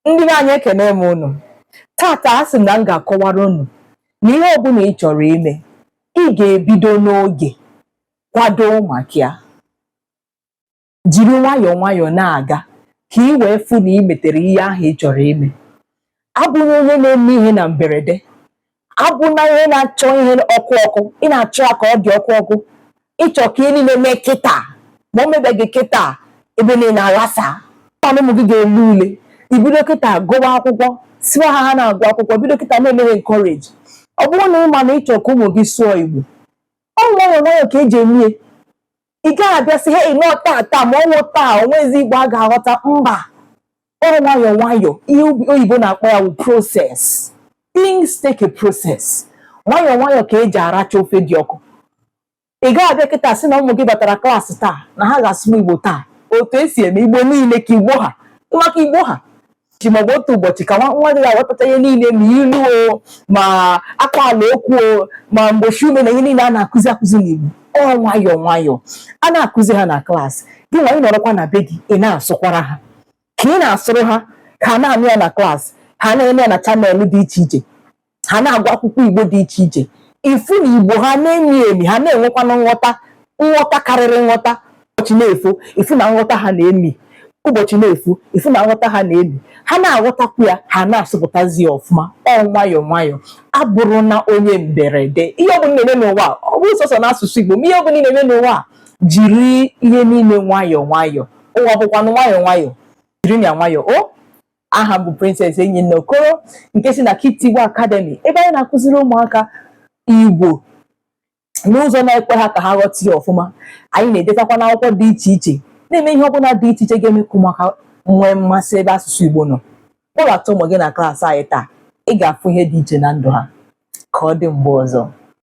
Ndị be anyị ekene m unu. Tata asị m na m ga-akọwara unu na ihe ọbụla ị chọrọ ime, ị ga-ebido n'oge kwado maka ya. Jiri nwayọọ nwayọọ na-aga ka ị wee fụ na ị metere ihe ahụ ị chọrọ ime. Abụrụ onye na-eme ihe na mberede, abụna ihe na-achọ ihe ọkụ ọkụ, ị na-achọ ya ka ọ dị ọkụ ọkụ, ịchọ ka ihe niile mee kịta, ma o mebeghị kịta ebe niile aghasa, ụmụ gị ga-ele ule, ibido kịta gụwa akwụkwọ, siwa ha na-agụ akwụkwọ, bido kịta na-eme ha encourage. Ọ bụrụ na ị ma na ịchọ ka ụmụ gị sụọ Igbo, ọ nwayọọ nwayọọ ka eji eme. Ị gaghị abịa sị hey nọ taa ma ọnwụ taa onwezi Igbo a ga-aghọta. Mba, ọ nwayọọ nwayọọ. Ihe oyibo na-akpọ ya wụ process. Things take a process. Nwayọọ nwayọọ ka eji aracha ofe dị ọkụ. Ị gaghị abịa kịta sị na ụmụ gị batara klaasị taa na ha ga-asụ Igbo taa. Otu esi eme Igbo niile ka Igbo ha, maka Igbo ha ji maọbụ otu ụbọchị ka nwa gị ga-aghọtacha ihe niile ma ilu o, ma akwa ala okwu o, ma mgbochi ume na ihe niile a na-akụzi n'Igbo. Ọ nwayọọ nwayọọ a na-akụzi ha na klaasị, gị nwa ị nọrọkwa na be gị ị na-asụkwara ha. Ka ị na-asụrụ ha ka ha na-anụ ya na klaasị, ha na-ene ya na chanel dị iche iche, ha na-agụ akwụkwọ Igbo dị iche iche. Ifu na Igbo ha na-emi emi, ha na-enwekwana nghọta karịrị nghọta. Ụbọchị na-efo ifu na nghọta ha na-emi, ụbọchị na-efu ifu na nghọta ha na-emi, ha na-aghọtakwu ya, ha na-asụpụtazi ya ọfụma. Ọ nwayọọ nwayọọ. Abụrụ na onye mberede. Ihe ọ bụla na-eme n'ụwa, ọ bụrụ sọsọ n'asụsụ Igbo, ma ihe ọ bụla na-eme n'ụwa, jiri ihe niile nwayọọ nwayọọ. Ụwa bụkwanụ nwayọọ nwayọọ, jiri ya nwayọọ. O aha m bụ Princess Enyinna Okoro nke si na Kids Igbo Academy, ebe anyị na-akụziri ụmụaka Igbo n'ụzọ na-ekwe ha ka ha ghọta ya ọfụma. Anyị na-edetakwa n'akwụkwọ dị iche iche, na-eme ihe ọbụla dị iche iche ga-eme ka ụmụaka nwee mmasị ebe asụsụ Igbo nọ. Kpọbata ụmụ gị na klaasị anyị taa, ị ga-afụ ihe dị iche na ndụ ha. Ka ọ dị mgbe ọzọ.